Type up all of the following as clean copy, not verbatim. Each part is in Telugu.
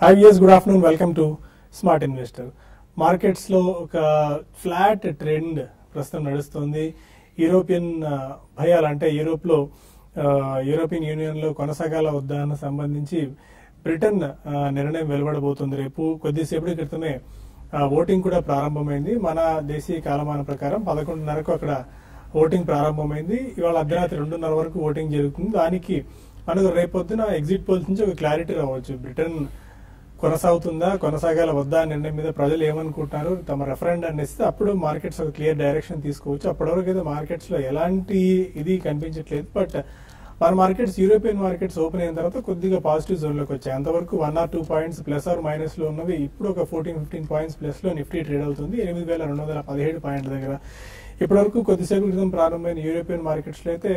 Hi viewers, good afternoon. Welcome to Smart Investor. Markets లో ఒక ఫ్లాట్ ట్రెండ్ ప్రస్తుతం నడుస్తుంది. యూరోపియన్ భయాలు అంటే యూరోపియన్ యూనియన్ లో కొనసాగాల వద్దా అన్న సంబంధించి బ్రిటన్ నిర్ణయం వెలువడబోతుంది. రేపు కొద్దిసేపటి క్రితమే ఓటింగ్ కూడా ప్రారంభమైంది. మన దేశీయ కాలమాన ప్రకారం 11:30కు అక్కడ ఓటింగ్ ప్రారంభమైంది. ఇవాళ అర్ధరాత్రి 2:30 వరకు ఓటింగ్ జరుగుతుంది. దానికి మనకు రేపొద్దున ఎగ్జిట్ పోల్స్ నుంచి ఒక క్లారిటీ రావచ్చు. బ్రిటన్ కొనసాగుతుందా, కొనసాగాల వద్దా నిర్ణయం మీద ప్రజలు ఏమనుకుంటున్నారు, తమ రెఫరెండం ఇస్తే అప్పుడు మార్కెట్స్ ఒక క్లియర్ డైరెక్షన్ తీసుకోవచ్చు. అప్పటివరకు అయితే మార్కెట్స్ లో ఎలాంటి ఇది కనిపించట్లేదు. బట్ మన మార్కెట్స్, యూరోపియన్ మార్కెట్స్ ఓపెన్ అయిన తర్వాత కొద్దిగా పాజిటివ్ జోన్ లోకి వచ్చాయి. అంతవరకు 1 or 2 points plus or minus లో ఉన్నవి ఇప్పుడు ఒక 14-15 పాయింట్స్ ప్లస్ లో నిఫ్టీ ట్రేడ్ అవుతుంది 8,217 పాయింట్ల దగ్గర. ఇప్పటివరకు కొద్దిసేపు క్రితం ప్రారంభమైన యూరోపియన్ మార్కెట్స్ లో అయితే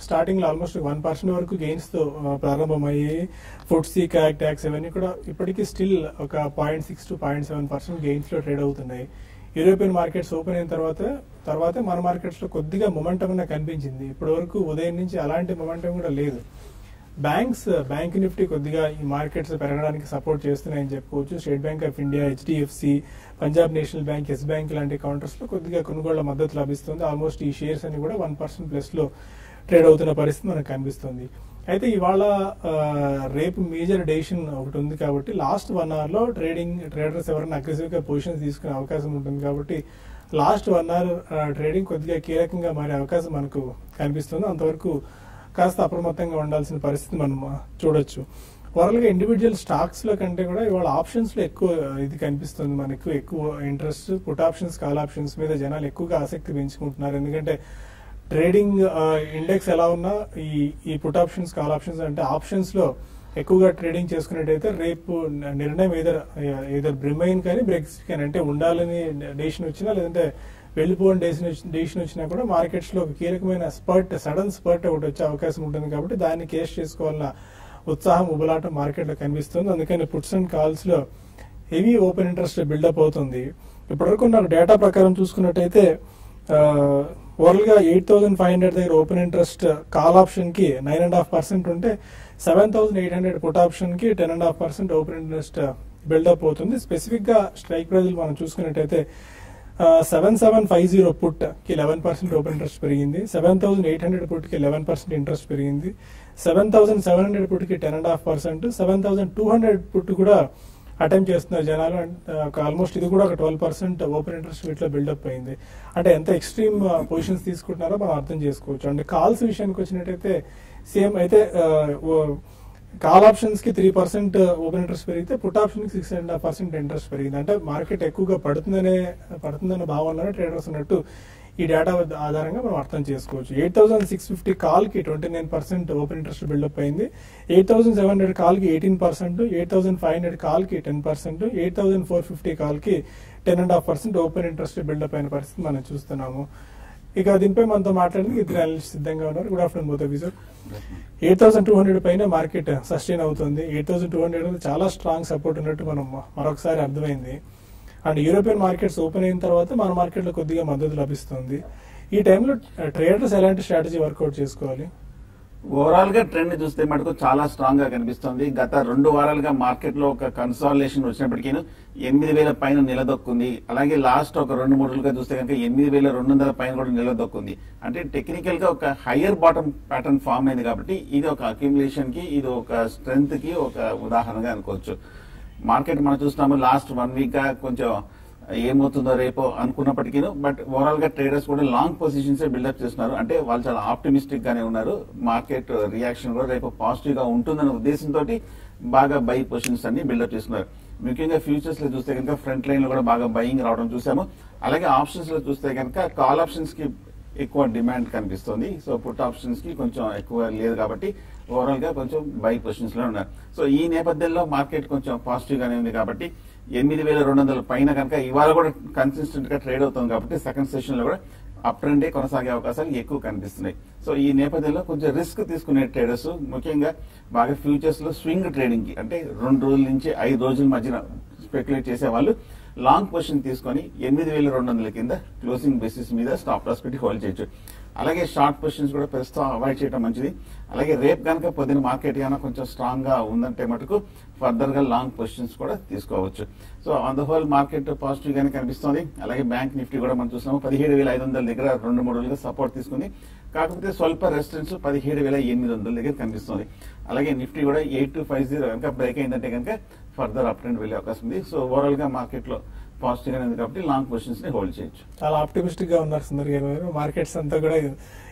స్టార్టింగ్ లో ఆల్మోస్ట్ 1% వరకు గెయిన్స్ తో ప్రారంభమయ్యాయి. ఫుట్సీ, క్యాక్ ట్యాక్స్ ఇవన్నీ కూడా ఇప్పటికీ స్టిల్ ఒక 0.6 to 0.7% గెయిన్స్ లో ట్రేడ్ అవుతున్నాయి. యూరోపియన్ మార్కెట్స్ ఓపెన్ అయిన తర్వాత మన మార్కెట్స్ లో కొద్దిగా మొమెంటం కనిపించింది. ఇప్పటి వరకు ఉదయం నుంచి అలాంటి మొమెంటం కూడా లేదు. బ్యాంక్ నిఫ్టీ కొద్దిగా ఈ మార్కెట్స్ పెరగడానికి సపోర్ట్ చేస్తున్నాయని చెప్పుకోవచ్చు. State Bank of India, HDFC, Punjab National Bank, Yes Bank లాంటి కౌంటర్స్ లో కొద్దిగా కొనుగోళ్ల మద్దతు లభిస్తుంది. ఆల్మోస్ట్ ఈ షేర్స్ అని కూడా 1% ప్లస్ లో ట్రేడ్ అవుతున్న పరిస్థితి మనకు కనిపిస్తుంది. అయితే ఇవాళ రేపు మేజర్ డెసిషన్ ఒకటి ఉంది కాబట్టి లాస్ట్ 1 hour లో ట్రేడర్స్ ఎవరైనా అగ్రెసివ్ గా పొజిషన్స్ తీసుకునే అవకాశం ఉంటుంది. కాబట్టి లాస్ట్ 1 hour ట్రేడింగ్ కొద్దిగా కీలకంగా మారే అవకాశం మనకు కనిపిస్తుంది. అంతవరకు కాస్త అప్రమత్తంగా ఉండాల్సిన పరిస్థితి మనం చూడొచ్చు. ఓవరాల్ గా ఇండివిజువల్ స్టాక్స్ లో కంటే కూడా ఇవాళ ఆప్షన్స్ లో ఎక్కువ ఇది కనిపిస్తుంది. మనకు ఎక్కువ interest put options, call options మీద జనాలు ఎక్కువగా ఆసక్తి పెంచుకుంటున్నారు. ఎందుకంటే ట్రేడింగ్ ఇండెక్స్ ఎలా ఉన్నా ఈ పుట్ ఆప్షన్స్, కాల్ ఆప్షన్స్ అంటే ఆప్షన్స్ లో ఎక్కువగా ట్రేడింగ్ చేసుకున్నట్టయితే రేపు నిర్ణయం ఏదర్ బ్రిమైన్ కానీ బ్రెక్సిట్ కానీ అంటే ఉండాలని డెసిషన్ వచ్చినా లేదంటే వెళ్ళిపోయిన డెసిషన్ వచ్చినా కూడా మార్కెట్స్ లో ఒక కీలకమైన సడన్ స్పర్ట్ ఒకటి వచ్చే అవకాశం ఉంటుంది. కాబట్టి దాన్ని కేష్ చేసుకోవాలన్న ఉత్సాహం, ఉబలాటం మార్కెట్ లో కనిపిస్తుంది. అందుకని పుట్స్ అండ్ కాల్స్ లో హెవీ ఓపెన్ ఇంట్రెస్ట్ బిల్డప్ అవుతుంది. ఇప్పటివరకు నాకు డేటా ప్రకారం చూసుకున్నట్టయితే ఓవరాల్ గా 8,500 దగ్గర ఓపెన్ ఇంట్రెస్ట్ కాల్ ఆప్షన్ కి 9.5% ఉంటే 7,800 పుట్ ఆప్షన్ కి 10.5% ఓపెన్ ఇంట్రెస్ట్ బిల్డప్ అవుతుంది. స్పెసిఫిక్ గా స్ట్రైక్ ప్రైజ్ మనం చూసుకున్నట్టయితే 7,750 పుట్ కి 11% ఓపెన్ ఇంట్రెస్ట్ పెరిగింది. 7,800 పుట్ కి 11% ఇంట్రెస్ట్ పెరిగింది. 7,700 పుట్ కి 10.5%, 7,200 పుట్ కూడా అటెంప్ట్ చేస్తున్నారు జనాలు. ఆల్మోస్ట్ ఇది కూడా ఒక 12% ఓపెన్ ఇంట్రెస్ట్ వీటిలో బిల్డప్ అయింది. అంటే ఎంత ఎక్స్ట్రీమ్ పొజిషన్స్ తీసుకుంటున్నారో మనం అర్థం చేసుకోవచ్చు. అంటే కాల్స్ విషయానికి వచ్చినట్టయితే సేమ్ అయితే కాల్ ఆప్షన్స్ కి 3% ఓపెన్ ఇంట్రెస్ట్ పెరిగితే పుట్ ఆప్షన్ కి 6.5% ఇంట్రెస్ట్ పెరిగింది. అంటే మార్కెట్ ఎక్కువగా పడుతుందనే భావనలోనే ట్రేడర్స్ ఉన్నట్టు ఈ డేటా ఆధారంగా మనం అర్థం చేసుకోవచ్చు. 8,650 కాల్ కి 29% ఓపెన్ ఇంట్రెస్ట్ బిల్డప్ అయింది. 8,700 కాల్ కి 18%, 8,500 కాల్ కి 10%, 8,450 కాల్ కి 10.5% ఓపెన్ ఇంట్రెస్ట్ బిల్డప్ అయిన పరిస్థితి మనం చూస్తున్నాము. ఇక దీనిపై మనతో మాట్లాడడానికి ఇద్దరు అనలిస్ట్ సిద్ధంగా ఉన్నారు. Good afternoon both of you sir. 8,200 పైన మార్కెట్ సస్టైన్ అవుతుంది. 8,200 చాలా స్ట్రాంగ్ సపోర్ట్ ఉన్నట్టు మనం మరొకసారి అర్థమైంది. అండ్ యూరోపియన్ మార్కెట్స్ ఓపెన్ అయిన తర్వాత మన మార్కెట్ లో కొద్దిగా మద్దతు లభిస్తుంది. ఈ టైంలో ట్రేడర్స్ ఎలాంటి స్ట్రాటజీ వర్కౌట్ చేసుకోవాలి? ఓవరాల్ గా ట్రెండ్ చూస్తే మటుకు చాలా స్ట్రాంగ్ గా కనిపిస్తుంది. గత 2 వారాలుగా మార్కెట్ లో ఒక కన్సాలిడేషన్ వచ్చినప్పటికీ 8,000 పైన నిలదొక్కుంది. అలాగే లాస్ట్ ఒక 2-3 రోజులుగా చూస్తే కనుక 8,200 పైన కూడా నిలదొక్కుంది. అంటే టెక్నికల్ గా ఒక హయ్యర్ బాటమ్ ప్యాటర్న్ ఫామ్ అయింది. కాబట్టి ఇది ఒక అక్యుములేషన్ కి, ఇది ఒక స్ట్రెంగ్త్ కి ఒక ఉదాహరణగా అనుకోవచ్చు. మార్కెట్ మనం చూస్తున్నాము లాస్ట్ 1 వీక్ గా కొంచెం ఏమవుతుందో రేపో అనుకున్నప్పటికీ, బట్ ఓవరాల్ గా ట్రేడర్స్ కూడా లాంగ్ పొజిషన్స్ బిల్డప్ చేస్తున్నారు. అంటే వాళ్ళు చాలా ఆప్టిమిస్టిక్ గానే ఉన్నారు. మార్కెట్ రియాక్షన్ కూడా రేపు పాజిటివ్ గా ఉంటుందనే ఉద్దేశంతో బాగా బై పొజిషన్స్ అన్ని బిల్డప్ చేస్తున్నారు. ముఖ్యంగా ఫ్యూచర్స్ లో చూస్తే కనుక ఫ్రంట్ లైన్ లో కూడా బాగా బయింగ్ రావడం చూసాము. అలాగే ఆప్షన్స్ లో చూస్తే కనుక కాల్ ఆప్షన్స్ కి ఎక్కువ డిమాండ్ కనిపిస్తుంది. సో పుట్ ఆప్షన్స్ కి కొంచెం ఎక్కువ లేదు. కాబట్టి ఓవరాల్ గా కొంచెం బై పొజిషన్స్ లో ఉన్నారు. సో ఈ నేపథ్యంలో మార్కెట్ కొంచెం పాజిటివ్ గానే ఉంది. కాబట్టి 8,200 పైన కనుక ఇవాళ కూడా కన్సిస్టెంట్ గా ట్రేడ్ అవుతుంది. కాబట్టి సెకండ్ సెషన్ లో కూడా అప్ ట్రెండే కొనసాగే అవకాశాలు ఎక్కువ కనిపిస్తున్నాయి. సో ఈ నేపథ్యంలో కొంచెం రిస్క్ తీసుకునే ట్రేడర్స్, ముఖ్యంగా బాగా ఫ్యూచర్స్ లో స్వింగ్ ట్రేడింగ్ కి అంటే 2 రోజుల నుంచి 5 రోజుల మధ్యన స్పెక్యులేట్ చేసే వాళ్ళు లాంగ్ పొజిషన్ తీసుకొని 8,200 కింద క్లోజింగ్ బేసిస్ మీద స్టాప్ లాస్ పెట్టి హోల్డ్ చేయొచ్చు. అలాగే షార్ట్ పొజిషన్స్ కూడా ప్రస్తుతం అవాయిడ్ చేయడం మంచిది. అలాగే రేపు కనుక పొద్దున మార్కెట్ కనుక కొంచెం స్ట్రాంగ్ గా ఉందంటే మటుకు ఫర్దర్ గా లాంగ్ పొజిషన్స్ కూడా తీసుకోవచ్చు. So on the whole market positive గానే కనిపిస్తుంది. అలాగే బ్యాంక్ నిఫ్టీ కూడా మనం చూస్తున్నాము 17,500 దగ్గర 2-3 రోజులుగా సపోర్ట్ తీసుకుంది. కాకపోతే స్వల్ప రెసిస్టెన్స్ 17,800 దగ్గర కనిపిస్తుంది. అలాగే నిఫ్టీ కూడా 8250 కనుక బ్రేక్ అయిందంటే కనుక ఫర్దర్ అప్ ట్రెండ్ వెళ్ళే అవకాశం ఉంది. సో ఓవరాల్ గా మార్కెట్ లో పాజిటివ్ గా ఉంది కాబట్టి లాంగ్ పొజిషన్స్ ని హోల్డ్ చేయొచ్చు. చాలా ఆప్టిమిస్టిక్ గా ఉన్నారు సుందర్ గారు. మార్కెట్స్ అంతా కూడా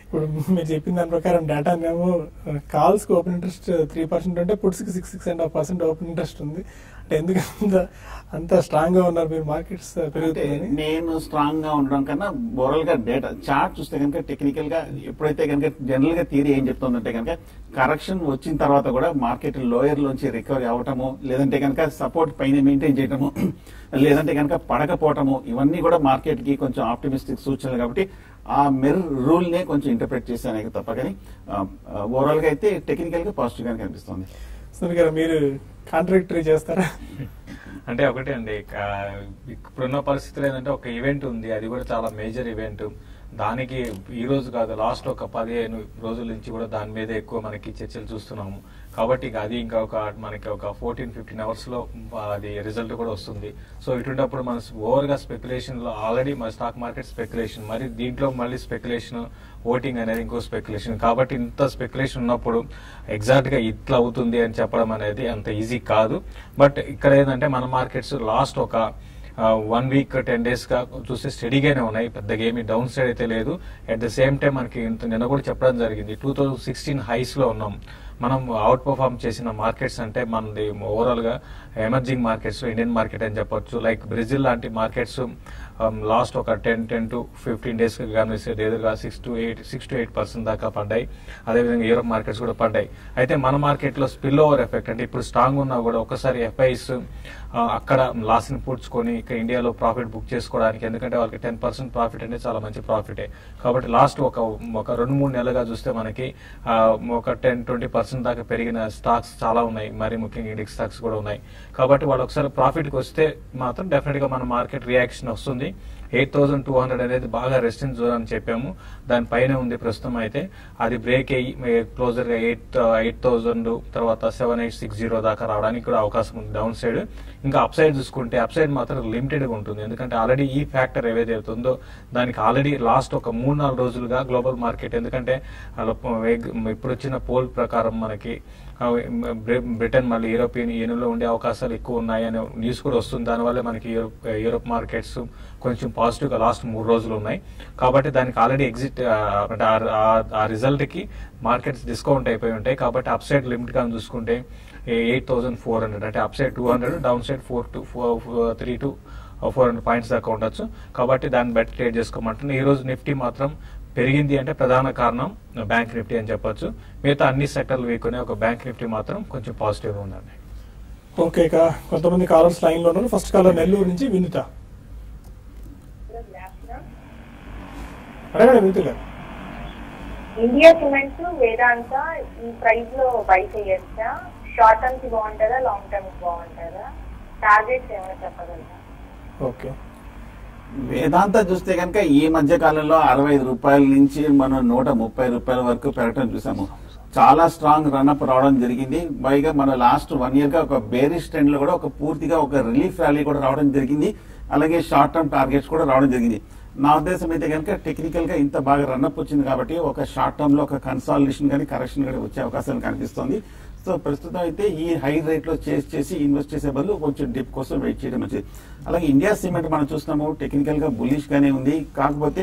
ఇప్పుడు మీరు చెప్పిన దాని ప్రకారం డేటా ఏమో కాల్స్ కి ఓపెన్ ఇంట్రెస్ట్ 3% ఉంటే పుట్స్ కి 6.5% ఓపెన్ ఇంట్రెస్ట్ ఉంది. అంటే ఎందుకు అంత స్ట్రాంగ్ గా ఉన్నారు మీరు మార్కెట్స్ పెరుగుతాయని? నేను స్ట్రాంగ్ గా ఉండడం కన్నా ఓవరాల్ గా డేటా చార్ట్ చూస్తే కనుక టెక్నికల్ గా ఎప్పుడైతే కనుక జనరల్ గా థియరీ ఏం చెప్తుందంటే కనుక కరెక్షన్ వచ్చిన తర్వాత కూడా మార్కెట్ లోయర్ లోంచి రికవరీ అవటము, లేదంటే కనుక సపోర్ట్ పైన మెయింటైన్ చేయటము, లేదంటే కనుక పడకపోవటము, ఇవన్నీ కూడా మార్కెట్ కి కొంచెం ఆప్టిమిస్టిక్ సూచనలు. కాబట్టి ఆ మిర్రర్ రూల్ నే కొంచెం ఇంటర్ప్రిట్ చేశాను తప్ప కానీ ఓవరాల్ గా అయితే టెక్నికల్ గా పాజిటివ్ గానే కనిపిస్తుంది. సునీల్ గారు మీరు కాంట్రాక్టరీ చేస్తారా? అంటే ఒకటే అండి, ఇప్పుడున్న పరిస్థితులు ఏంటంటే ఒక ఈవెంట్ ఉంది, అది కూడా చాలా మేజర్ ఈవెంట్. దానికి ఈ రోజు కాదు లాస్ట్ ఒక 15 రోజుల నుంచి కూడా దాని మీద ఎక్కువ మనకి చర్చలు చూస్తున్నాము. కాబట్టి అది ఇంకా మనకి ఒక 14-15 అవర్స్ లో అది రిజల్ట్ కూడా వస్తుంది. సో ఇటువంటిప్పుడు మన ఓవర్ గా స్పెక్యులేషన్ లో ఆల్రెడీ మన స్టాక్ మార్కెట్ స్పెక్యులేషన్, మరి దీంట్లో మళ్ళీ స్పెక్యులేషన్, ఓటింగ్ అనేది ఇంకో స్పెక్యులేషన్. కాబట్టి ఇంత స్పెక్యులేషన్ ఉన్నప్పుడు ఎగ్జాక్ట్ గా ఇట్లా అవుతుంది అని చెప్పడం అనేది అంత ఈజీ కాదు. బట్ ఇక్కడ ఏంటంటే మన మార్కెట్స్ లాస్ట్ ఒక 1 వీక్ 10 days గా చూస్తే స్టడీగానే ఉన్నాయి, పెద్దగా ఏమి డౌన్ సైడ్ అయితే లేదు. అట్ ద సేమ్ టైం మనకి నిన్న కూడా చెప్పడం జరిగింది 2016 హైస్ లో ఉన్నాం. మనం అవుట్ పర్ఫార్మ్ చేసిన మార్కెట్స్ అంటే మనది ఓవరాల్ గా ఎమర్జింగ్ మార్కెట్స్ లో ఇండియన్ మార్కెట్ అని చెప్పొచ్చు. లైక్ బ్రెజిల్ లాంటి మార్కెట్స్ లాస్ట్ ఒక 10 to 15 days గమనిస్తే ఎదురుగా 6-8% దాకా పడ్డాయి. అదేవిధంగా యూరోప్ మార్కెట్స్ కూడా పడ్డాయి. అయితే మన మార్కెట్ లో స్పిల్ ఓవర్ ఎఫెక్ట్ అంటే ఇప్పుడు స్ట్రాంగ్ ఉన్నా కూడా ఒకసారి ఎఫ్ఐస్ అక్కడ లాస్ ని పూడ్చుకొని ఇక్కడ ఇండియాలో ప్రాఫిట్ బుక్ చేసుకోవడానికి, ఎందుకంటే వాళ్ళకి 10% ప్రాఫిట్ అంటే చాలా మంచి ప్రాఫిటే. కాబట్టి లాస్ట్ ఒక 2-3 నెలలుగా చూస్తే మనకి ఒక 10-20% దాకా పెరిగిన స్టాక్స్ చాలా ఉన్నాయి. మరి ముఖ్యంగా ఇండెక్స్ స్టాక్స్ కూడా ఉన్నాయి. కాబట్టి వాళ్ళు ఒకసారి ప్రాఫిట్ కి వస్తే మాత్రం డెఫినెట్ గా మన మార్కెట్ రియాక్షన్ వస్తుంది. 8,200 అనేది బాగా రెసిస్టెన్స్ జోన్ అని చెప్పాము, దానిపైన ఉంది ప్రస్తుతం. అయితే అది బ్రేక్ అయ్యి క్లోజర్ గా 8,000 తర్వాత 7,860 దాకా రావడానికి కూడా అవకాశం ఉంది డౌన్ సైడ్. ఇంకా అప్ సైడ్ చూసుకుంటే అప్ సైడ్ మాత్రం లిమిటెడ్ గా ఉంటుంది, ఎందుకంటే ఆల్రెడీ ఈ ఫ్యాక్టర్ ఏవైతే ఉందో దానికి ఆల్రెడీ లాస్ట్ ఒక 3-4 రోజులుగా గ్లోబల్ మార్కెట్, ఎందుకంటే ఇప్పుడు వచ్చిన పోల్ ప్రకారం మనకి బ్రిటన్ మళ్ళీ యూరోపియన్ యూనియన్ లో ఉండే అవకాశాలు ఎక్కువ ఉన్నాయనే న్యూస్ కూడా వస్తుంది. దానివల్ల మనకి యూరోప్ మార్కెట్స్ కొంచెం పాజిటివ్ గా లాస్ట్ 3 రోజులు ఉన్నాయి. కాబట్టి దానికి ఆల్రెడీ ఎగ్జిట్ అంటే ఆ రిజల్ట్ కి మార్కెట్స్ డిస్కౌంట్ అయిపోయి ఉంటాయి. కాబట్టి అప్ సైడ్ లిమిట్ గా చూసుకుంటే 8,400 అంటే up side 200, down side 3 to 400 points దాకా ఉండొచ్చు. కాబట్టి దాన్ని బట్టి ట్రేడ్ చేసుకోమంటున్నాను. ఈ రోజు నిఫ్టీ మాత్రం పెరిగింది అంటే ప్రధాన కారణం బ్యాంక్ నిఫ్టీ అని చెప్పొచ్చు. మిగతా అన్ని సెక్టర్లు వీక్ ఉన్నాయి, ఒక బ్యాంక్ నిఫ్టీ మాత్రం కొంచెం పాజిటివ్ గా ఉందండి. ఓకే, ఇక కొంతమంది కాలర్స్ లైన్ లో ఉన్నారు. ఫస్ట్ కాలర్ నెల్లూరు నుంచి వినుత. అడగండి వినుత గారు. ఇండియా సిమెంట్స్ వేదాంత ఈ ప్రైస్ లో బై చేయొచ్చా? షార్ట్ టర్మ్ కి బాగుంటుందా, లాంగ్ టర్మ్ కి బాగుంటుందా? టార్గెట్స్ ఏమైనా చెప్పగలరా? ఓకే, వేదాంత చూస్తే కనుక ఈ మధ్య కాలంలో 65 రూపాయల నుంచి మనం 130 రూపాయల వరకు పెరగడం చూసాము. చాలా స్ట్రాంగ్ రన్అప్ రావడం జరిగింది. పైగా మన లాస్ట్ 1 year గా ఒక బేరిష్ ట్రెండ్ లో కూడా ఒక పూర్తిగా ఒక రిలీఫ్ ర్యాలీ కూడా రావడం జరిగింది. అలాగే షార్ట్ టర్మ్ టార్గెట్స్ కూడా రావడం జరిగింది. నా ఉద్దేశం అయితే కనుక టెక్నికల్ గా ఇంత బాగా రన్అప్ వచ్చింది కాబట్టి ఒక షార్ట్ టర్మ్ లో ఒక కన్సాలిడేషన్ కానీ కరెక్షన్ కానీ వచ్చే అవకాశాలు కనిపిస్తుంది. సో ప్రస్తుతం అయితే ఈ హై రేట్ లో చేసి ఇన్వెస్ట్ చేసే బదులు కొంచెం డిప్ కోసం వెయిట్ చేయడం మంచిది. అలాగే ఇండియా సిమెంట్ మనం చూస్తున్నాము టెక్నికల్ గా బుల్లిష్ గానే ఉంది. కాకపోతే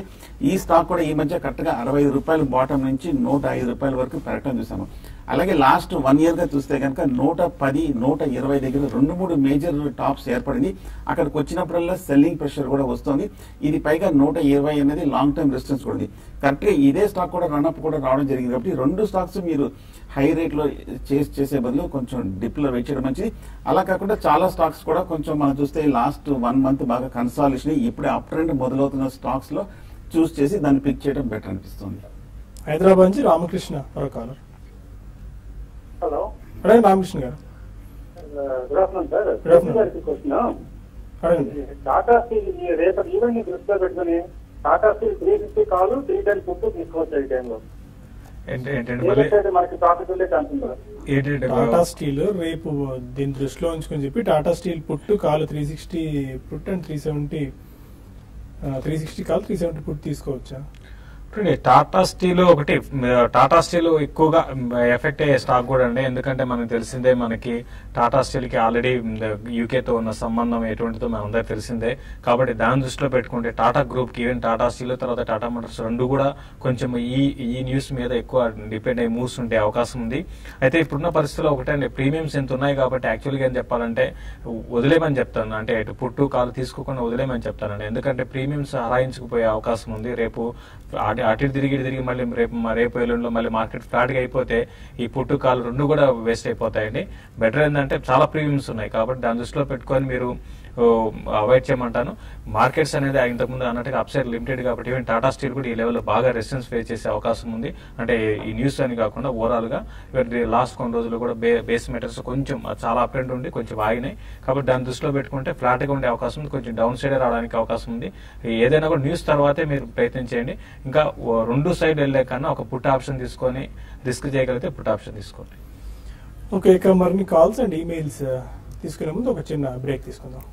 ఈ స్టాక్ కూడా ఈ మధ్య కరెక్ట్ గా 65 రూపాయల బాటం నుంచి 105 రూపాయల వరకు పెరగడం చూసాము. అలాగే లాస్ట్ 1 year గా చూస్తే కనుక 110, 120 దగ్గర 2-3 మేజర్ టాప్స్ ఏర్పడింది. అక్కడికి వచ్చినప్పుడల్లా సెల్లింగ్ ప్రెషర్ కూడా వస్తుంది. ఇది పైగా 120 అనేది లాంగ్ టర్మ్ రెసిస్టెన్స్ కూడా ఉంది. కరెక్ట్ గా ఇదే స్టాక్ కూడా రన్అప్ కూడా రావడం జరిగింది. కాబట్టి 2 స్టాక్స్ మీరు హై రేట్ లో చేసే బదులు కొంచెం డిప్ లో వెయిట్ చేయడం మంచిది. అలా కాకుండా చాలా స్టాక్స్ కూడా కొంచెం మనం చూస్తే లాస్ట్ 1 month బాగా కన్సాలిడేషన్ ఇప్పుడే అప్ ట్రెండ్ మొదలవుతున్న స్టాక్స్ లో చూస్ చేసి దాన్ని పిక్ చేయడం బెటర్ అనిపిస్తుంది. హైదరాబాద్ నుంచి రామకృష్ణ మరో కాలర్. హలో అడగండి రామకృష్ణ గారు. Good afternoon sir. Good afternoon. గారికి క్వశ్చన్. అడగండి. టాటా స్టీల్ రేపటి ఈవెంట్ ని దృష్టిలో పెట్టుకుని టాటా స్టీల్ 350 కాల్ 310 పుట్టు తీసుకోవచ్చు ఈ టైంలో. ఏంటంటే మళ్ళీ మనకి ప్రాఫిట్ ఉండే ఛాన్స్ ఉంటుంది. ఏంటంటే టాటా స్టీల్ రేపు దీని దృష్టిలో ఉంచుకొని చెప్పి టాటా స్టీల్ పుట్టు కాలు 360 పుట్ అండ్ 360 కాలు 370 పుట్ తీసుకోవచ్చా? టాటా స్టీల్ ఒకటి, టాటా స్టీల్ ఎక్కువగా ఎఫెక్ట్ అయ్యే స్టాక్ కూడా అండి. ఎందుకంటే మనకు తెలిసిందే, మనకి టాటా స్టీల్ కి ఆల్రెడీ యూకేతో ఉన్న సంబంధం ఎటువంటిదో మన అందరికి తెలిసిందే. కాబట్టి దాని దృష్టిలో పెట్టుకుంటే టాటా గ్రూప్ కి ఈవెన్ టాటా స్టీల్ తర్వాత టాటా మోటార్స్ రెండు కూడా కొంచెం ఈ న్యూస్ మీద ఎక్కువ డిపెండ్ అయ్యి మూవ్స్ ఉండే అవకాశం ఉంది. అయితే ఇప్పుడున్న పరిస్థితిలో ఒకటండి, ప్రీమియమ్స్ ఎంత ఉన్నాయి కాబట్టి యాక్చువల్గా ఏం చెప్పాలంటే వదిలేమని చెప్తాను. అంటే ఇటు పుట్టు కాలు తీసుకోకుండా వదిలేమని చెప్తానండి. ఎందుకంటే ప్రీమియమ్స్ హరాయించుకుపోయే అవకాశం ఉంది. రేపు అటు తిరిగి మళ్ళీ రేపు ఎల్లుండిలో మళ్ళీ మార్కెట్ ఫ్లాట్ గా అయిపోతే ఈ పుట్టు కాలు రెండు కూడా వేస్ట్ అయిపోతాయండి. బెటర్ ఏంటంటే చాలా ప్రీమియమ్స్ ఉన్నాయి కాబట్టి దాని దృష్టిలో పెట్టుకొని మీరు అవాయిడ్ చేయమంటాను. మార్కెట్స్ అనేది ఇంతకుముందు అన్నట్టుగా అప్సైడ్ లిమిటెడ్ కాబట్టి ఈవెన్ టాటా స్టీల్ కూడా ఈ లెవెల్లో బాగా రెసిస్టెన్స్ ఫేస్ చేసే అవకాశం ఉంది. అంటే ఈ న్యూస్ అని కాకుండా ఓవరాల్ గా లాస్ట్ కొన్ని రోజులు కూడా బేస్ మెటల్స్ కొంచెం చాలా అప్ అండ్ ఉండి కొంచెం ఆగినాయి. కాబట్టి దాని దృష్టిలో పెట్టుకుంటే ఫ్లాట్ గా ఉండే అవకాశం ఉంది, కొంచెం డౌన్ సైడ్ రావడానికి అవకాశం ఉంది. ఏదైనా కూడా న్యూస్ తర్వాతే మీరు ప్రయత్నం చేయండి. ఇంకా రెండు సైడ్ వెళ్లే కన్నా ఒక పుట్ ఆప్షన్ తీసుకొని రిస్క్ చేయగలిగితే పుట్ ఆప్షన్ తీసుకోండి. ఓకే, ఇక మరిన్ని కాల్స్ అండ్ ఈమెయిల్స్ తీసుకునే ముందు ఒక చిన్న బ్రేక్ తీసుకుందాం.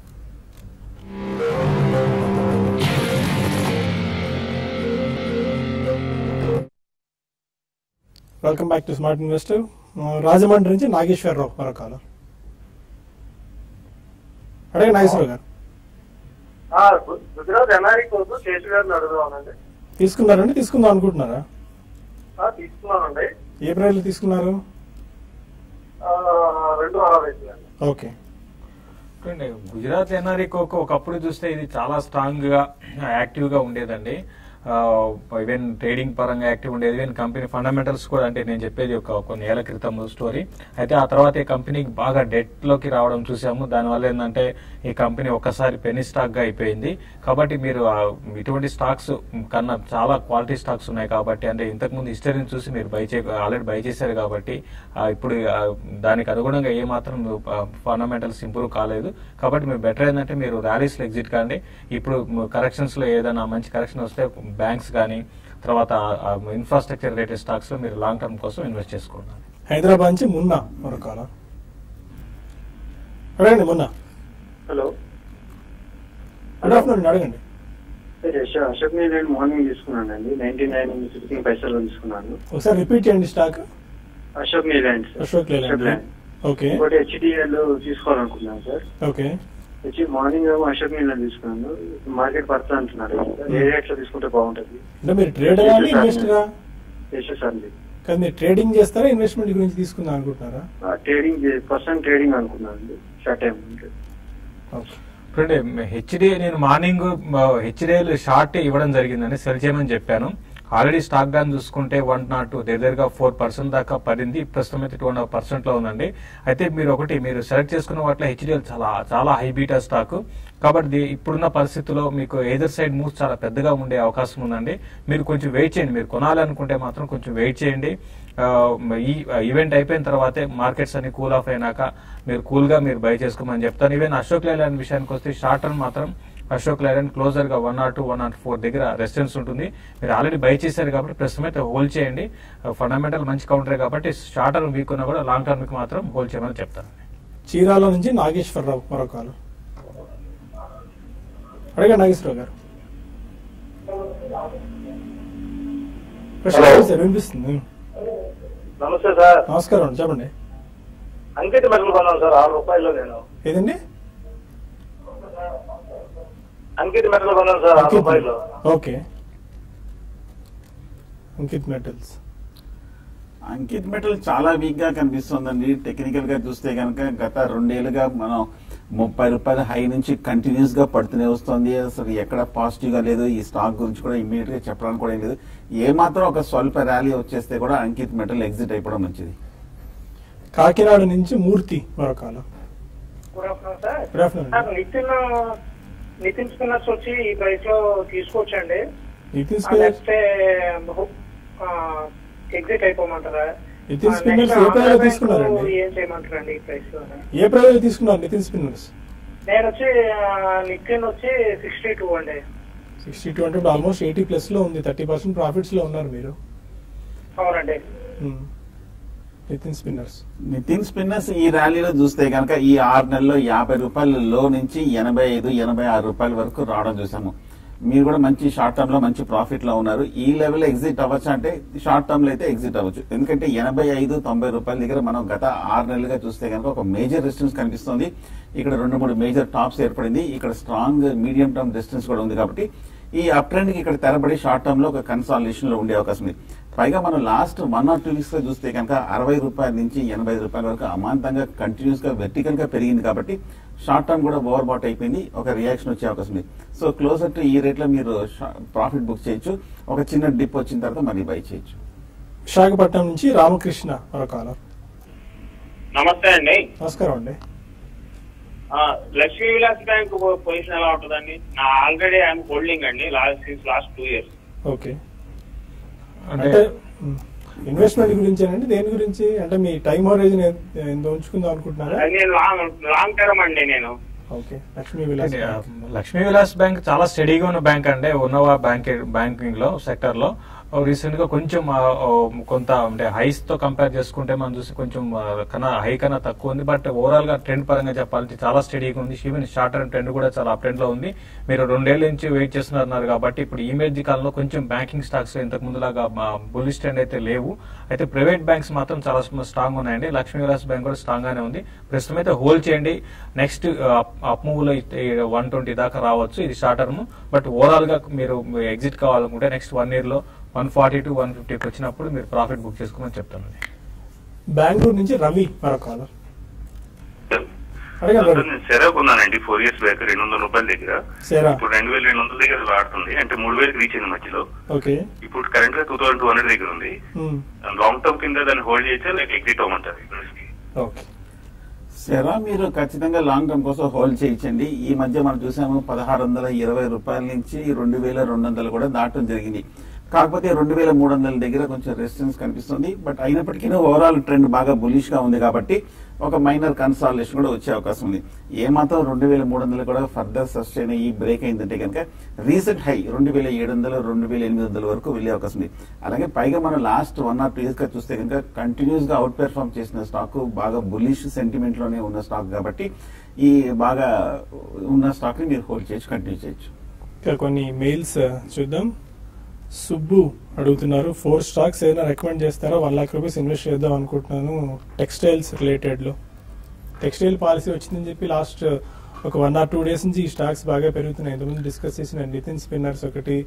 Welcome back to smart investor. Rajahmundry నుంచి నాగేశ్వరరావు మరో కాలర్. అడే నాగేశ్వరరావు గారు గుజరాత్ ఎన్ఆర్ఐ కోసం శేషు గారిని అడుగుదామనండి. తీసుకున్నారండి? తీసుకుందాం అనుకుంటున్నారా? తీసుకున్నానండి. ఏ ప్రైస్ లో తీసుకున్నారు? 2.60. ఓకే. గుజరాత్ ఎన్ఆర్ఐ కోకో ఒకప్పుడు చూస్తే ఇది చాలా స్ట్రాంగ్ గా యాక్టివ్ గా ఉండేదండి. ఈవెన్ ట్రేడింగ్ పరంగా యాక్టివ్ ఉండేది. ఈవెన్ కంపెనీ ఫండమెంటల్స్ కూడా, అంటే నేను చెప్పేది ఒక కొన్ని ఏళ్ల క్రితం స్టోరీ. అయితే ఆ తర్వాత ఈ కంపెనీకి బాగా డెట్ లోకి రావడం చూసాము. దానివల్ల ఏంటంటే ఈ కంపెనీ ఒక్కసారి పెనీ స్టాక్ గా అయిపోయింది. కాబట్టి మీరు ఇటువంటి స్టాక్స్ కన్నా చాలా క్వాలిటీ స్టాక్స్ ఉన్నాయి కాబట్టి, అంటే ఇంతకుముందు హిస్టరీని చూసి మీరు ఆల్రెడీ బై చేశారు కాబట్టి ఇప్పుడు దానికి అనుగుణంగా ఏ మాత్రం ఫండమెంటల్స్ ఇంప్రూవ్ కాలేదు. కాబట్టి మీరు బెటర్ ఏంటంటే మీరు ర్యాలీస్ లో ఎగ్జిట్ కాండి. ఇప్పుడు కరెక్షన్స్ లో ఏదైనా మంచి కరెక్షన్ వస్తే బ్యాంక్స్ కానీ తర్వాత ఇన్ఫ్రాస్ట్రక్చర్ రిలేటెడ్ స్టాక్స్ లో మీరు లాంగ్ టర్మ్ కోసం ఇన్వెస్ట్ చేసుకోండి. హైదరాబాద్ నుంచి మున్నా మరో కాలర్. అడగండి మున్నా. హలో, గుడ్ ఆఫ్టర్నూన్, అడగండి. అశోక్ నేను మార్నింగ్ తీసుకున్నానండి. 99.15 పైసలు తీసుకున్నాను. ఒకసారి రిపీట్ చేయండి stock. Ashok Leyland. Ashok Leyland. Okay. ఇంకోటి హెచ్డిఎల్ తీసుకోవాలనుకున్నాను సార్. ఓకే. వచ్చి మార్నింగ్ ఏమో అశోక్ లేలాండ్ తీసుకున్నాను. మార్కెట్ పడుతుంది అంటున్నారు. ఏ రేట్ లో తీసుకుంటే బాగుంటుంది? అంటే మీరు ట్రేడరా ఇన్వెస్టరా? సార్ కానీ మీరు ట్రేడింగ్ చేస్తారా, ఇన్వెస్ట్మెంట్ గురించి తీసుకుందాం అనుకుంటున్నారా? ట్రేడింగ్ ట్రేడింగ్ అనుకున్నాను. Short time. చూడండి, హెచ్డిఏ నేను మార్నింగ్ హెచ్డిఏలు షార్ట్ ఇవ్వడం జరిగిందని సెల్ చేయమని చెప్పాను. ఆల్రెడీ స్టాక్ గాని చూసుకుంటే 102 దగ్గరగా 4% దాకా పడింది. ప్రస్తుతం అయితే 2.5% లో ఉందండి. అయితే మీరు సెలెక్ట్ చేసుకున్న వాటిలో హెచ్డిఎల్ చాలా హై బీటా స్టాక్ కాబట్టి ఇప్పుడున్న పరిస్థితుల్లో మీకు ఎదర్ సైడ్ మూవ్స్ చాలా పెద్దగా ఉండే అవకాశం ఉందండి. మీరు కొంచెం వెయిట్ చేయండి. మీరు కొనాలనుకుంటే మాత్రం కొంచెం వెయిట్ చేయండి. ఈ ఈవెంట్ అయిపోయిన తర్వాతే మార్కెట్స్ అన్ని కూల్ ఆఫ్ అయినాక మీరు కూల్ గా మీరు బై చేసుకోమని చెప్తాను. ఈవెన్ అశోక్ లేలాండ్ విషయానికి వస్తే షార్ట్ టర్మ్ మాత్రం అశోక్ లేలాండ్ క్లోజర్ గా 102, 104 దగ్గర రెసిస్టెన్స్ ఉంటుంది. మీరు ఆల్రెడీ బై చేశారు కాబట్టి ప్రస్తుతం అయితే హోల్డ్ చేయండి. ఫండమెంటల్ మంచి కౌంటర్ కాబట్టి షార్ట్ టర్మ్ వీక్ ఉన్నా కూడా లాంగ్ టర్మ్ కి మాత్రం హోల్డ్ చేయమని చెప్తాను. చీరాల నుంచి నాగేశ్వరరావు మరో కాలు. అడగండి నాగేశ్వరరావు గారు. సార్ వినిపిస్తుంది. నమస్తే సార్. నమస్కారం అండి, చెప్పండి. అంకిత్ మెటల్ కొన్నాను సార్ ₹6 నేను. ఏదండి? అంకిత్ మెటల్ కొన్నాను sir ₹6. Okay. Ankit metals. Ankit metal చాలా వీక్ గా కనిపిస్తుందండి. టెక్నికల్ గా చూస్తే కనుక గత 2 ఏళ్లుగా మనం ₹30 హై నుంచి కంటిన్యూస్ గా పడుతూనే వస్తుంది. అసలు ఎక్కడ పాజిటివ్ గా లేదు. ఈ స్టాక్ గురించి కూడా ఇమీడియట్ గా చెప్పడానికి కూడా ఏం లేదు. ఏ మాత్రం ఒక స్వల్ప ర్యాలీ వచ్చేస్తే కూడా అంకిత్ మెటల్ ఎగ్జిట్ అయిపోవడం మంచిది. కాకినాడ నుంచి మూర్తి మరో కాలం. Good afternoon sir. Good afternoon. Nitin spinners వచ్చి ఈ ప్రైస్ లో తీసుకోవచ్చండి. నితిన్ స్పిన్నర్స్ ఎగ్జిట్ అయిపోమంటారా? నితిన్ స్పిన్నర్స్ ఏ ప్రైస్ లో తీసుకున్నారండి? ఏం చేయమంటారండి ఈ ప్రైస్ లో? ఏ ప్రైస్ లో తీసుకున్నారు నితిన్ స్పిన్నర్స్? నేను వచ్చి నితిన్ వచ్చి 62 అండి. 62 అంటే ఆల్మోస్ట్ 80+ లో ఉంది, 30% ప్రాఫిట్స్ లో ఉన్నారు మీరు. అవునండి. నితిన్ స్పిన్నర్స్. నితిన్ స్పిన్నర్స్ ఈ ర్యాలీలో చూస్తే కనుక ఈ 6 నెలల్లో 50 రూపాయల లో నుంచి 85-86 రూపాయల వరకు రావడం చూసాము. మీరు కూడా మంచి షార్ట్ టర్మ్ లో మంచి ప్రాఫిట్ లో ఉన్నారు. ఈ లెవెల్ ఎగ్జిట్ అవ్వచ్చు అంటే షార్ట్ టర్మ్ లో అయితే ఎగ్జిట్ అవ్వచ్చు. ఎందుకంటే 85-90 రూపాయల దగ్గర మనం గత 6 నెలలుగా చూస్తే కనుక ఒక మేజర్ రెసిస్టెన్స్ కనిపిస్తుంది. ఇక్కడ 2-3 మేజర్ టాప్స్ ఏర్పడింది. ఇక్కడ స్ట్రాంగ్ మీడియం టర్మ్ రెసిస్టెన్స్ కూడా ఉంది. కాబట్టి ఈ అప్ ట్రెండ్ కి ఇక్కడ తెరబడి షార్ట్ టర్మ్ లో ఒక కన్సాలిడేషన్ లో ఉండే అవకాశం ఉంది. పైగా మనం లాస్ట్ 1 or 2 వీక్స్ లో చూస్తే కనుక 60 రూపాయల నుంచి 80 రూపాయల వరకు అమాంతంగా కంటిన్యూస్ గా వెర్టికల్ గా పెరిగింది. కాబట్టి షార్ట్ టర్మ్ కూడా ఓవర్ బాట్ అయిపోయింది, ఒక రియాక్షన్ వచ్చే అవకాశం ఉంది. సో క్లోజర్ టు ఈ రేట్ లో మీరు ప్రాఫిట్ బుక్ చేయొచ్చు. ఒక చిన్న డిప్ వచ్చిన తర్వాత మళ్ళీ బై చేయొచ్చు. విశాఖపట్నం నుంచి రామకృష్ణ మరొక. నమస్తే అండి. నమస్కారం అండి. లక్ష్మీ విలాస్ బ్యాంక్ పొజిషన్ ఎలా ఉంటుందండి? నా ఆల్రెడీ ఐఎమ్ హోల్డింగ్ అండి లాస్ట్ 2 years. ఓకే, అంటే ఇన్వెస్ట్మెంట్ గురించేనండి? దేని గురించి అంటే మీ టైం హోరైజన్ ఎంత ఉంచుకుందాం అనుకుంటున్నారా? నేను లాంగ్ టర్మ్ అండి నేను. Okay, Lakshmi Vilas bank. Lakshmi Vilas bank చాలా స్టడీగా ఉన్న బ్యాంక్ అండి. ఉన్నవా బ్యాంకింగ్ లో సెక్టర్ లో రీసెంట్ గా కొంచెం కొంత అంటే హైస్ తో కంపేర్ చేసుకుంటే మనం చూసి కొంచెం హై కన్నా తక్కువ ఉంది. బట్ ఓవరాల్ గా ట్రెండ్ పరంగా చెప్పాలంటే చాలా స్టడీగా ఉంది. ఈవెన్ షార్ట్ టర్మ్ ట్రెండ్ కూడా చాలా అప్ ట్రెండ్ లో ఉంది. మీరు 2 ఏళ్ల నుంచి వెయిట్ చేస్తున్నారు కాబట్టి ఇప్పుడు ఈ మధ్య కాలంలో కొంచెం బ్యాంకింగ్ స్టాక్స్ ఇంతకు ముందులాగా బుల్లిష్ ట్రెండ్ అయితే లేవు. అయితే ప్రైవేట్ బ్యాంక్స్ మాత్రం చాలా స్ట్రాంగ్ ఉన్నాయండి. లక్ష్మీ విలాస్ బ్యాంక్ కూడా స్ట్రాంగ్ గానే ఉంది. ప్రస్తుతం అయితే హోల్డ్ చేయండి. నెక్స్ట్ అప్ మూవ్ లో 120 దాకా రావచ్చు. ఇది షార్ట్ టర్మ్. బట్ ఓవరాల్ గా మీరు ఎగ్జిట్ కావాలనుకుంటే నెక్స్ట్ 1 year లో 140 to 150 వచ్చినప్పుడు మీరు ప్రాఫిట్ బుక్ చేసుకోమని చెప్తాను. బెంగళూరు నుంచి రవి మరొక. సెరా కొన్నానండి 4 years బ్యాక్ 200 రూపాయల దగ్గర. ఇప్పుడు 2200 దగ్గర వాడుతుంది, అంటే 3000 రీచ్ అయింది మధ్యలో. ఇప్పుడు కరెంట్ గా 2200 దగ్గర ఉంది. లాంగ్ టర్మ్ కింద దాన్ని హోల్డ్ చేస్తే లైక్ ఎగ్జిట్ అవ్వమంటారు. సెరా మీరు ఖచ్చితంగా లాంగ్ టర్మ్ కోసం హోల్డ్ చేయించండి. ఈ మధ్య మనం చూసాము 1620 రూపాయల నుంచి 2200 కూడా దాటడం జరిగింది. కాకపోతే 2300 దగ్గర కొంచెం రెసిస్టెన్స్ కనిపిస్తుంది. బట్ అయినప్పటికీ ఓవరాల్ ట్రెండ్ బాగా బులిష్ గా ఉంది కాబట్టి ఒక మైనర్ కన్సాలిడేషన్ కూడా వచ్చే అవకాశం ఉంది. ఏమాత్రం 2300 కూడా ఫర్దర్ సస్టైన్ అయ్యి బ్రేక్ అయిందంటే కనుక రీసెంట్ హై 2700, 2800 వరకు వెళ్లే అవకాశం ఉంది. అలాగే పైగా మనం లాస్ట్ 1 or 2 years గా చూస్తే కనుక కంటిన్యూస్ గా అవుట్ పెర్ఫార్మ్ చేసిన స్టాక్, బాగా బులిష్ సెంటిమెంట్ లోనే ఉన్న స్టాక్ కాబట్టి ఈ బాగా ఉన్న స్టాక్ ని మీరు హోల్డ్ చేయొచ్చు, కంటిన్యూ చేయొచ్చు. కొన్ని మెయిల్స్ చూద్దాం. సుబ్బు అడుగుతున్నారు 4 stocks ఏదైనా రికమెండ్ చేస్తారా? 1 lakh rupees ఇన్వెస్ట్ చేద్దాం అనుకుంటున్నాను టెక్స్టైల్స్ రిలేటెడ్ లో. టెక్స్టైల్ పాలసీ వచ్చిందని చెప్పి లాస్ట్ ఒక 1 or 2 days నుంచి ఈ స్టాక్స్ బాగా పెరుగుతున్నాయి. ఇంతకుముందు డిస్కస్ చేసిన నితిన్ స్పిన్నర్స్ ఒకటి,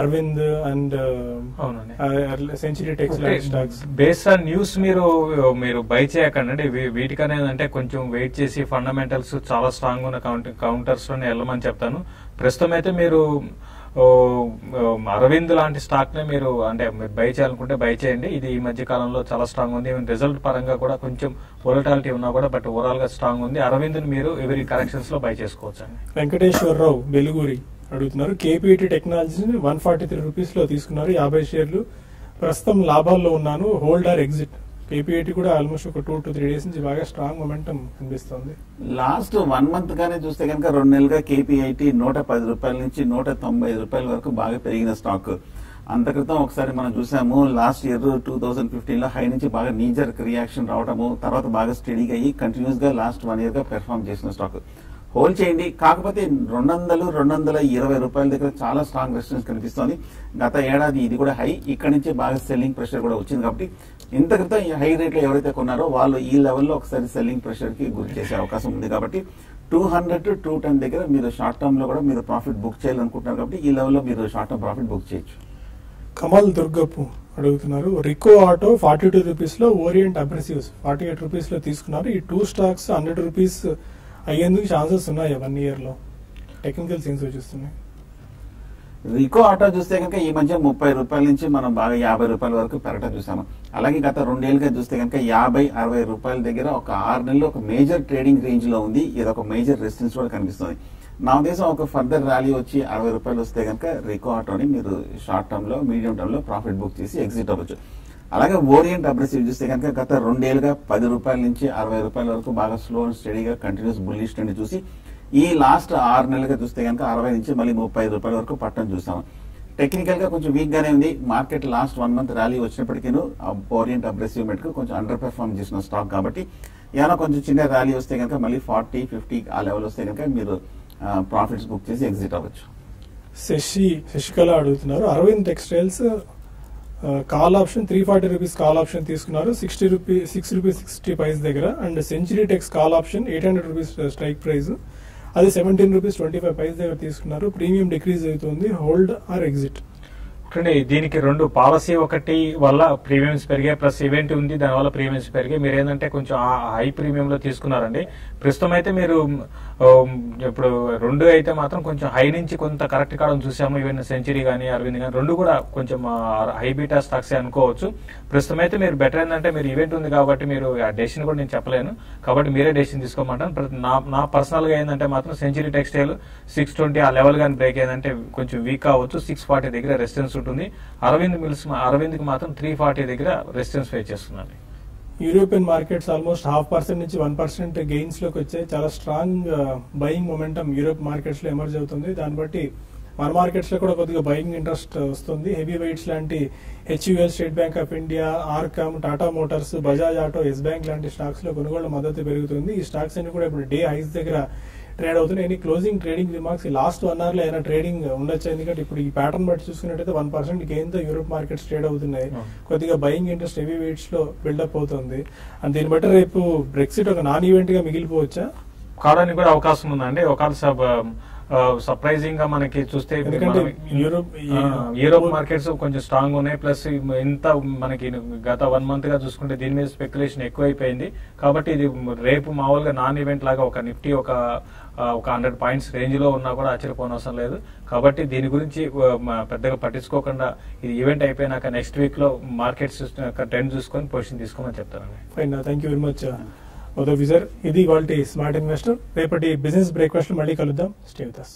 Arvind and century textile stocks. Based on news మీరు బై చేయకండి. వీటికనే అంటే కొంచెం వెయిట్ చేసి ఫండమెంటల్స్ చాలా స్ట్రాంగ్ ఉన్న కౌంటర్స్ లోనే వెళ్ళమని చెప్తాను. ప్రస్తుతం అయితే మీరు అరవింద్ లాంటి స్టాక్ నే మీరు బై చేయాలనుకుంటే బై చేయండి. ఇది ఈ మధ్య కాలంలో చాలా స్ట్రాంగ్ ఉంది. రిజల్ట్ పరంగా కూడా కొంచెం వోలటాలిటీ ఉన్నా కూడా బట్ ఓవరాల్ గా స్ట్రాంగ్ ఉంది. అరవింద్ ని మీరు ఎవరీ కరెక్షన్స్ లో బై చేసుకోవచ్చు అండి. వెంకటేశ్వరరావు వెలుగురి అడుగుతున్నారు కేపీఐటీ టెక్నాలజీస్ 143 రూపీస్ లో తీసుకున్నారు 50 షేర్లు. ప్రస్తుతం లాభాల్లో ఉన్నాను, హోల్డర్ ఎగ్జిట్. కేపీఐటీ కూడా ఆల్మోస్ట్ ఒక 2 to 3 days నుంచి బాగా స్ట్రాంగ్ మొమెంటం కనిపిస్తుంది. లాస్ట్ 1 month గానే చూస్తే కనుక 2 నెలలుగా కేపీఐటీ 110 రూపాయల నుంచి 195 రూపాయల వరకు బాగా పెరిగిన స్టాక్. అంత క్రితం ఒకసారి మనం చూసాము లాస్ట్ ఇయర్ 2015 లో హై నుంచి బాగా నీజర్ రియాక్షన్ రావడము, తర్వాత బాగా స్టడీగా అయ్యి కంటిన్యూస్ గా లాస్ట్ 1 year గా పెర్ఫార్మ్ చేసిన స్టాక్. హోల్డ్ చేయండి. కాకపోతే 200-220 రూపాయల దగ్గర చాలా స్ట్రాంగ్ రెసిస్టెన్స్ కనిపిస్తోంది. గత ఏడాది ఇది కూడా హై, ఇక్కడ నుంచి బాగా సెల్లింగ్ ప్రెషర్ కూడా వచ్చింది. కాబట్టి ఇంత క్రితం హై రేట్ లో ఎవరైతే కొన్నారో వాళ్ళు ఈ లెవెల్లో ఒకసారి సెల్లింగ్ ప్రెషర్ కి గురి చేసే అవకాశం ఉంది. కాబట్టి 200 to 210 దగ్గర మీరు షార్ట్ టర్మ్ లో కూడా మీరు ప్రాఫిట్ బుక్ చేయాలనుకుంటున్నారు కాబట్టి ఈ లెవెల్లో మీరు షార్ట్ టర్మ్ ప్రాఫిట్ బుక్ చేయొచ్చు. కమల్ దుర్గపు అడుగుతున్నారు రికో ఆటో 42 రూపీస్ లో, ఓరియంట్ అబ్రెసివ్స్ 48 రూపీస్ లో తీసుకున్నారు. ఈ 2 stocks 100 రూపీస్ అయ్యేందుకు ఛాన్సెస్ ఉన్నాయి 1 year లో. టెక్నికల్ సీన్స్ చూస్తున్నాయి. రికో ఆటో చూస్తే కనుక ఈ మధ్య 30 రూపాయల నుంచి మనం బాగా 50 రూపాయల వరకు పెరగటం చూసాము. అలాగే గత 2 ఏళ్ళుగా చూస్తే కనుక 50-60 రూపాయల దగ్గర ఒక 6 నెలలు ఒక మేజర్ ట్రేడింగ్ రేంజ్ లో ఉంది. ఇది ఒక మేజర్ రెసిస్టెన్స్ కూడా కనిపిస్తుంది. నా ఉద్దేశం ఒక ఫర్దర్ ర్యాలీ వచ్చి 60 రూపాయలు వస్తే కనుక రికో ఆటోని మీరు షార్ట్ టర్మ్ లో, మీడియం టర్మ్ లో ప్రాఫిట్ బుక్ చేసి ఎగ్జిట్ అవ్వచ్చు. అలాగే ఓరియంట్ అబ్రెసివ్ చూస్తే కనుక గత 2 ఏళ్ళుగా 10 రూపాయల నుంచి 60 రూపాయల వరకు బాగా స్లో అండ్ స్టడీగా కంటిన్యూస్ బుల్లిష్ ట్రెండ్ చూసి ఈ లాస్ట్ 6 నెలలుగా చూస్తే కనుక 60 నుంచి మళ్ళీ 35 రూపాయల వరకు పట్టడం చూసాము. టెక్నికల్ గా కొంచెం వీక్ గానే ఉంది మార్కెట్. లాస్ట్ 1 మంత్ ర్యాలీ వచ్చినప్పటికీ ఓరియంట్ అబ్రెసివ్ మెట్కు కొంచెం అండర్ పెర్ఫార్మ్ చేసిన స్టాక్ కాబట్టి ఏమైనా కొంచెం చిన్న ర్యాలీ వస్తే కనుక మళ్ళీ 40-50 ఆ లెవెల్ వస్తే కనుక మీరు ప్రాఫిట్స్ బుక్ చేసి ఎగ్జిట్ అవ్వచ్చు. శశికళ అడుగుతున్నారు, Arvind textiles call option 340 rupees call option తీసుకున్నారు 6 రూపీస్ 60 పైస్ దగ్గర. And century tex call option 800 rupees strike price, అది 17 రూపీస్ 25 పైస్ దగ్గర తీసుకున్నారు. ప్రీమియం డిక్రీజ్ అవుతుంది, హోల్డ్ ఆర్ ఎగ్జిట్? దీనికి 2 పాలసీ, ఒకటి వల్ల ప్రీమియమ్స్ పెరిగాయి, ప్లస్ ఈవెంట్ ఉంది దానివల్ల ప్రీమియమ్స్ పెరిగాయి. మీరు ఏంటంటే కొంచెం హై ప్రీమియం లో తీసుకున్నారండి. ప్రస్తుతం అయితే మీరు ఇప్పుడు 2 అయితే మాత్రం కొంచెం హై నుంచి కొంత కరెక్ట్ కావడం చూసాము. ఈవెన్ సెంచరీ కానీ అరవింద్ కానీ 2 కూడా కొంచెం హై బీటా స్టాక్స్ అనుకోవచ్చు. ప్రస్తుతం అయితే మీరు బెటర్ ఏంటంటే మీరు ఈవెంట్ ఉంది కాబట్టి మీరు ఆ డెసిషన్ కూడా నేను చెప్పలేను కాబట్టి మీరే డెసిషన్ తీసుకోమంటాను. నా పర్సనల్ గా ఏంటంటే మాత్రం సెంచరీ టెక్స్టైల్ 620 ఆ లెవెల్ కానీ బ్రేక్ అయిందంటే కొంచెం వీక్ అవ్వచ్చు. 640 దగ్గర రెసిస్టెన్స్ ఉంటుంది. అరవింద్ కి మాత్రం 340 దగ్గర రెసిస్టెన్స్ ఫేస్ చేస్తున్నారు. యూరోపియన్ మార్కెట్స్ ఆల్మోస్ట్ 0.5% నుంచి 1% గెయిన్స్ లోకి వచ్చాయి. చాలా strong buying momentum Europe markets లో ఎమర్జ్ అవుతుంది. దాన్ని బట్టి మన మార్కెట్స్ లో కూడా కొద్దిగా బయింగ్ ఇంట్రెస్ట్ వస్తుంది. హెవీ వెయిట్స్ లాంటి HUL, State Bank of India, RCom, Tata Motors, Bajaj auto, Yes Bank లాంటి స్టాక్స్ లో కొనుగోలు మద్దతు పెరుగుతుంది. ఈ స్టాక్స్ అన్ని కూడా ఇప్పుడు డే హైస్ దగ్గర ట్రేడ్ అవుతున్నాయి. Any closing trading remarks last 1 hour లో అయినా ట్రేడింగ్ ఉండొచ్చు, ఎందుకంటే ఇప్పుడు ఈ ప్యాటర్న్ బట్టి చూసుకున్నట్టయితే 1% గెయిన్ తో యూరోప్ మార్కెట్స్ ట్రేడ్ అవుతున్నాయి. కొద్దిగా బయింగ్ ఇంట్రెస్ట్ హెవీ వెయిట్స్ లో బిల్డప్ అవుతుంది. అండ్ దీన్ని బట్టి రేపు బ్రెక్సిట్ ఒక నాన్ ఈవెంట్ గా మిగిలిపోవచ్చా? కావడానికి కూడా అవకాశం ఉందండి. ఒకవేళ సర్ప్రైజింగ్ గా మనకి చూస్తే యూరోప్ మార్కెట్స్ కొంచెం స్ట్రాంగ్ ఉన్నాయి. ప్లస్ ఇంత మనకి గత 1 month గా చూసుకుంటే దీని మీద స్పెక్యులేషన్ ఎక్కువైపోయింది. కాబట్టి ఇది రేపు మామూలుగా నాన్ ఈవెంట్ లాగా ఒక నిఫ్టీ ఒక 100 పాయింట్స్ రేంజ్ లో ఉన్నా కూడా ఆశ్చర్యపోనవసరం లేదు. కాబట్టి దీని గురించి పెద్దగా పట్టించుకోకుండా ఇది ఈవెంట్ అయిపోయినాక నెక్స్ట్ వీక్ లో మార్కెట్స్ ట్రెండ్ చూసుకొని పొజిషన్ తీసుకోమని చెప్తానండి. Fine, thank you very much Uday visor. ఇది ఇవాల్టి స్మార్ట్ ఇన్వెస్టర్. రేపటి బిజినెస్ బ్రేక్ఫాస్ట్ మళ్ళీ కలుద్దాం. Stay with us.